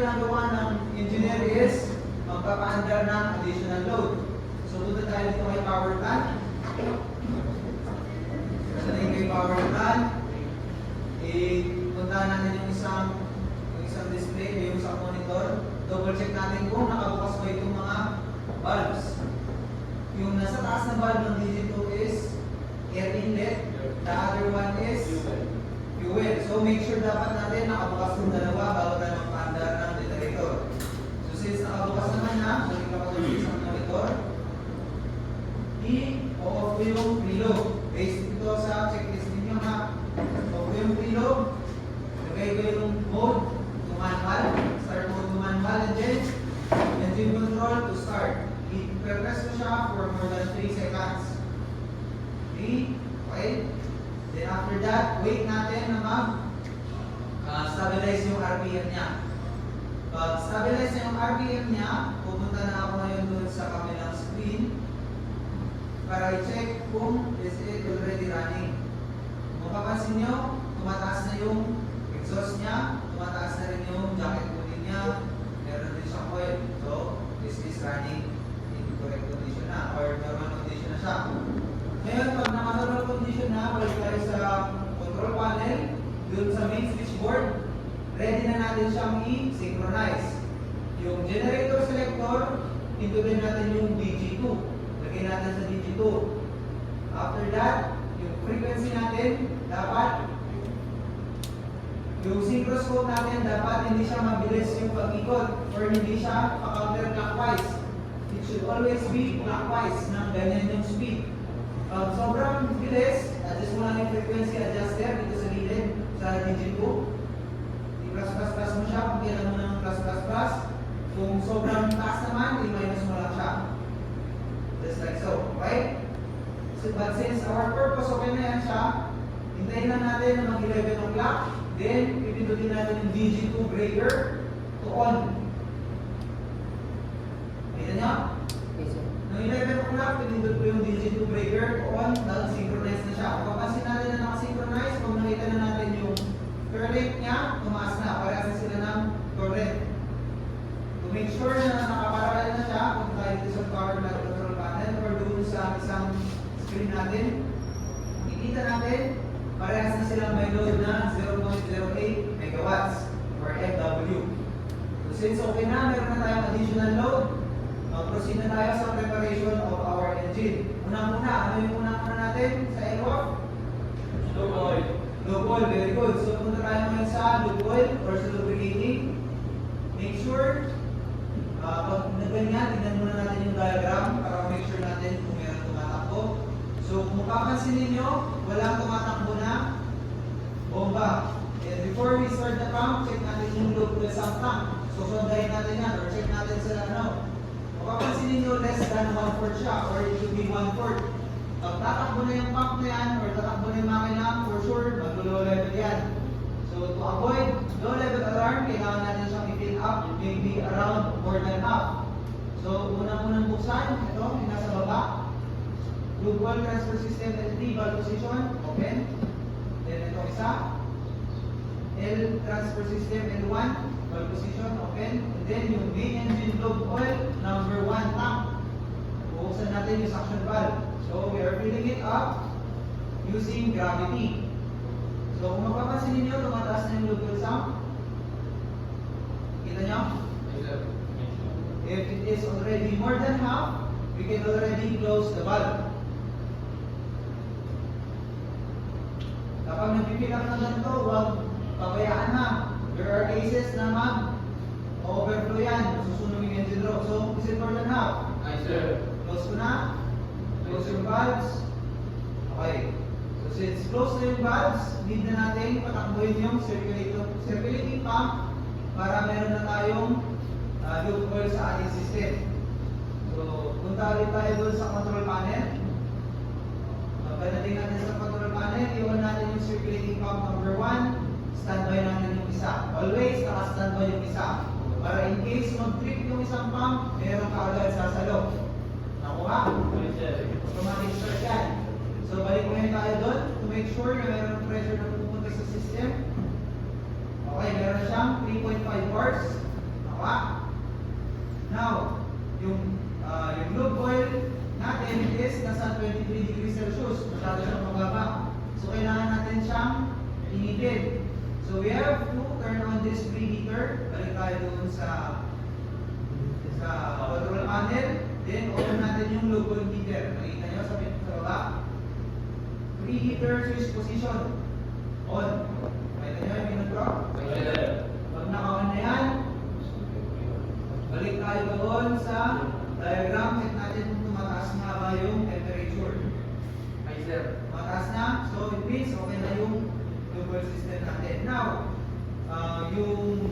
ginagawa ng engineer is magpapaandar ng additional load. So, punta tayo dito kay power plant. Sa tingin kay power plant, puntahan natin yung isang display, yung isang monitor. Double check natin kung nakabukas ba itong mga valves. Yung nasa taas na valve ng digito is air inlet. The other one is fuel. So make sure dapat natin nakabukas yung dalawa bago tayo magpaandar ng generator. So since nakabukas naman na, balik ako sa isang monitor, i-off ko yung preload. Based dito sa checklist ninyo ha. Off ko yung preload. Lagay ko yung mode to manual. Start mode to manual and then engine control to start. I-press ko siya for more than 3 seconds. 3, okay. Then after that, wait natin na mag-stabilize yung RPM niya. Pag stabilize na yung RPM niya, pupunta na ako ngayon doon sa kabilang screen para i-check kung is it already running. Kung mapapansin nyo, tumataas na yung exhaust niya, tumataas na rin yung jacket cooling niya, meron din siyang oil. So, this is running in correct condition na or normal condition na siya. Ngayon, pag naka-normal condition na, balik tayo sa control panel, dun sa main switchboard, ready na natin siyang i-synchronize. Yung generator selector, pindutin natin yung DG2. Lagay natin sa DG2. After that, yung frequency natin, dapat yung synchroscope natin, dapat hindi siya mabilis yung pag-ikot or hindi siya pa-counterclockwise. It should always be clockwise ng ganyan yung speed. Sobrang bilis, adjust mo lang yung frequency adjuster dito sa gilid, sa DG2. I-plus mo siya kung kailan mo ng plus. Kung sobrang taas naman, i-minus mo lang siya. Just like so, okay? So, but since our purpose, okay na yan siya, hintayin lang natin na mag-11 o'clock, then pipindutin natin yung DG2 breaker to on. Kita nyo? Noong 11 o'clock, pinindot ko yung DG2 breaker on, dahil synchronize na siya. Kung papansin natin na nakasynchronize, kung nakita na natin yung current niya, tumaas na. Parehas na sila ng current. To make sure na nakaparallel na siya, kung tayo dito sa power plant control panel or doon sa isang screen natin, makikita natin, parehas na silang may load na 0.08 megawatts or MW. So since okay na, meron na tayong additional load, proceed na tayo sa preparation of our engine. Unang-una, ano yung unang-una natin sa airwalk? Lube oil. Lube oil, very good. So punta tayo ngayon sa lube oil or sa lubricating. Make sure, pag nagganyan, tignan muna natin yung diagram para make sure natin kung meron tumatakbo. So kung papansin ninyo, walang tumatakbo na bomba. And before we start the pump, check natin yung lube oil sa tank. So sondahin natin yan or check natin sa papansin ninyo, less than 1/4 siya or it should be 1/4. Pag tatakbo na yung pump na yan or tatakbo na yung makina, for sure, mag-low level yan. So to avoid low level alarm, kailangan natin siyang i-fill up maybe around more than half. So unang-unang buksan, ito, yung nasa baba. Lube oil transfer system L3, valve position, open. Then ito isa. L transfer system L1, valve position, open. And then yung main engine lube oil, number 1 tank. Buksan natin yung suction valve. So we are filling it up using gravity. So kung mapapansin ninyo, tumataas na yung lube oil sump. Kita nyo? If it is already more than half, we can already close the valve. Kapag nagpipick up na ganito, huwag pabayaan na. There are cases na overflow yan, susunog yung engine rope. So, is it more than half? Nice, sir. Close ko na. Close yung valves. Okay. So, since close na yung valves, need na natin patakbuhin yung circulating pump para meron na tayong lube oil sa ating system. So, punta ulit tayo doon sa control panel. Pagdating natin sa control panel, iwan natin yung circulating pump number 1. Standby natin yung isa. Always naka-standby yung isa. Para in case mag-trip yung isang pump, meron ka agad sasalo. Nakuha? Automatic start yan. So balik ngayon tayo doon to make sure na meron pressure na pupunta sa system. Okay, meron siyang 3.5 bars. Nakuha? Now, yung lube oil natin is nasa 23 degrees Celsius. Masyado siyang mababa. So, kailangan natin siyang inipid. So, we have to turn on this preheater. Balik tayo doon sa control panel. Then, on natin yung lube oil heater. Nakita nyo sa baba. Preheater switch position. On. Nakita nyo yung pinag-drop? Pag naka-on na yan, balik tayo doon sa diagram. Check natin kung tumataas na ba yung temperature. Mataas na. So, it means okay na yung global system natin. Now, yung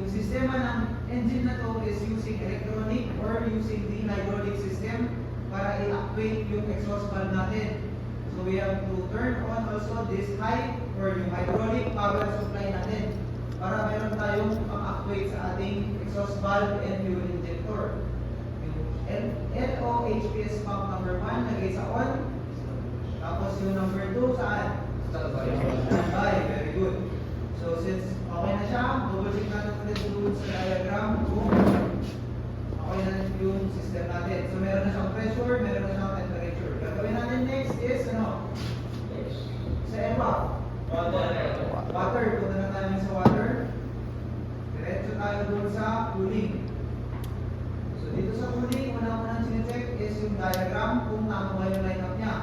sistema ng engine na to is using electronic or using the hydraulic system para i-activate yung exhaust valve natin. So, we have to turn on also this high or yung hydraulic power supply natin para meron tayong pang-activate sa ating exhaust valve and fuel injector. Yung LOHPS pump number 1 lagay sa on. Tapos yung number 2 saan? Standby. Very good. So since okay na siya, double check natin ulit doon sa diagram kung okay na yung system natin. So meron na siyang pressure, meron na siyang temperature. Gagawin natin next is ano? Sa EWAC. Water. Punta na tayo sa water. Diretso tayo doon sa cooling. So dito sa cooling, unang sinecheck is yung diagram kung tama ba yung line-up niya.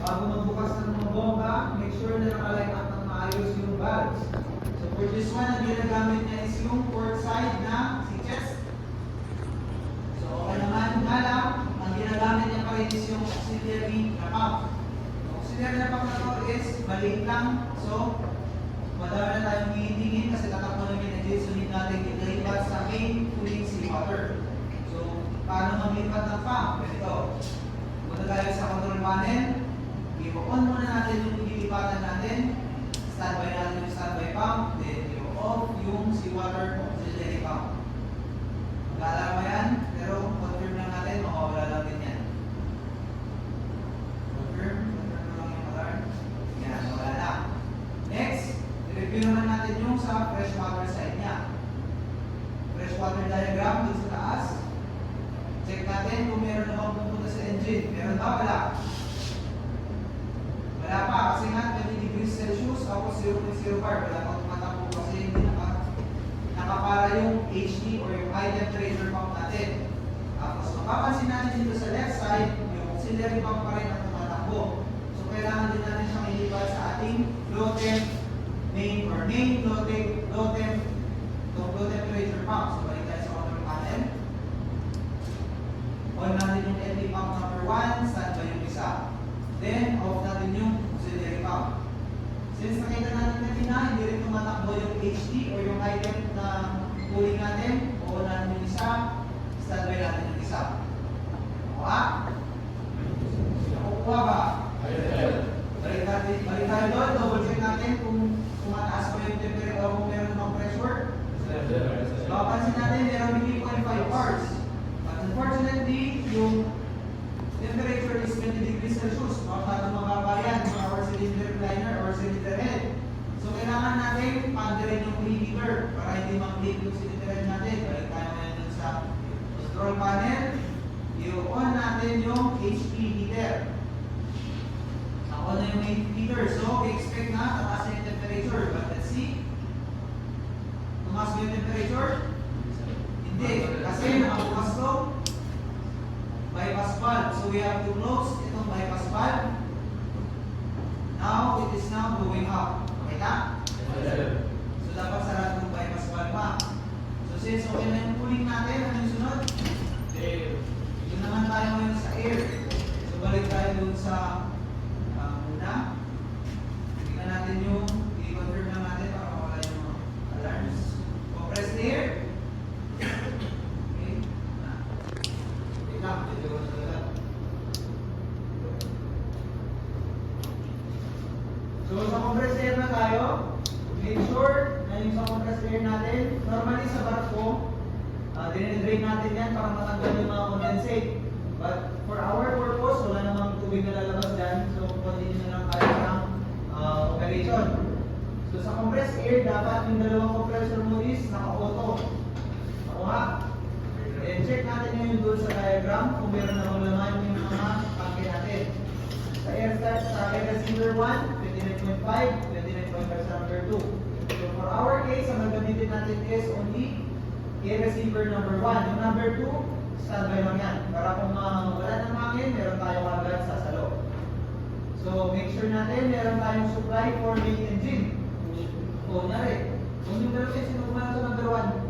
Bago magbukas ng mga bomba, make sure na naka-line up ng maayos yung valves. So for this one, ang ginagamit niya is yung port side na switches. So okay naman, lang, ang ginagamit niya pa rin is yung auxiliary na pump. Auxiliary na pump na to is maliit lang. So, madami na tayong hihingin kasi tatakbo lang yung engine. So, need natin ilipat sa main cooling seawater. So, paano maglipat ng pump? Ganito. Punta tayo sa control panel. I-on muna natin yung ilipatan natin. Standby natin yung standby pump. Then, i-off yung seawater auxiliary pump. Mag-alarma yan, pero confirm lang natin, makawala lang din yan. Confirm lang yung alarm. Yan, wala na. Next, i-review naman natin yung sa freshwater side niya. Freshwater diagram dun sa taas. Check natin kung meron na bang pupunta sa engine. Meron ba? Wala. Wala pa kasi nga 20 degrees Celsius tapos 0.0 bar. Wala pang tumatakbo kasi hindi nakapara yung HD or yung high temperature pump natin. Tapos mapapansin natin dito sa left side, yung auxiliary pump pa rin ang tumatakbo. So kailangan din natin siyang ilipat sa ating low temp main or main low temperature pump. So balik tayo sa control panel. On natin yung LP pump number 1, standby yung isa. Then off natin yung auxiliary pump. Since nakita natin kanina, hindi rin tumatakbo yung HD or yung high temp na cooling natin, on natin yung isa, standby natin yung isa. Nakuha? Nakuha ba? Balik tayo doon, double check natin kung mataas pa yung temperature o kung meron namang pressure. Mapapansin natin, meron 0.5 bars. But unfortunately, yung temperature is 20 degrees Celsius. Masyadong mababa yan sa our cylinder liner or cylinder head. So, kailangan natin pandirin yung preheater para hindi mag-leak yung cylinder head natin. Balik tayo ngayon dun sa control panel. I-on natin yung HP heater. Naka-on na yung heater. So, we expect na tataas na yung temperature. But let's see. Tumaas ba yung temperature? Hindi. Kasi nakabukas to bypass valve. So we have to close itong bypass valve. Now, it is now going up. Okay na? So dapat sarado yung bypass valve pa. So since okay na yung cooling natin, ano yung sunod? Air. Yun naman tayo ngayon sa air. So balik tayo dun sa muna. Tingnan natin yung i-confirm lang natin para mawala yung alarms. Compressed air. So sa compressed air na tayo, make sure na yung sa compressed air natin, normally sa barko, dinidrain natin yan para matanggal yung mga condensate. But for our purpose, wala namang tubig na lalabas dyan, so continue na lang tayo ng operation. So sa compressed air, dapat yung dalawang compressor mo is naka-auto. Nakuha? nyo doon sa diagram kung meron na laman yung mga pangke natin. Sa air receiver 1, 29.5, 29.5 sa number 2. So for our case, ang gagamitin natin is only air receiver number 1. Yung number 2, standby lang yan. Para kung wala ng hangin, meron tayong agad sa salo. So make sure natin meron tayong supply for main engine. O, nyari. Kung yung meron siya, sino kumano sa number 1?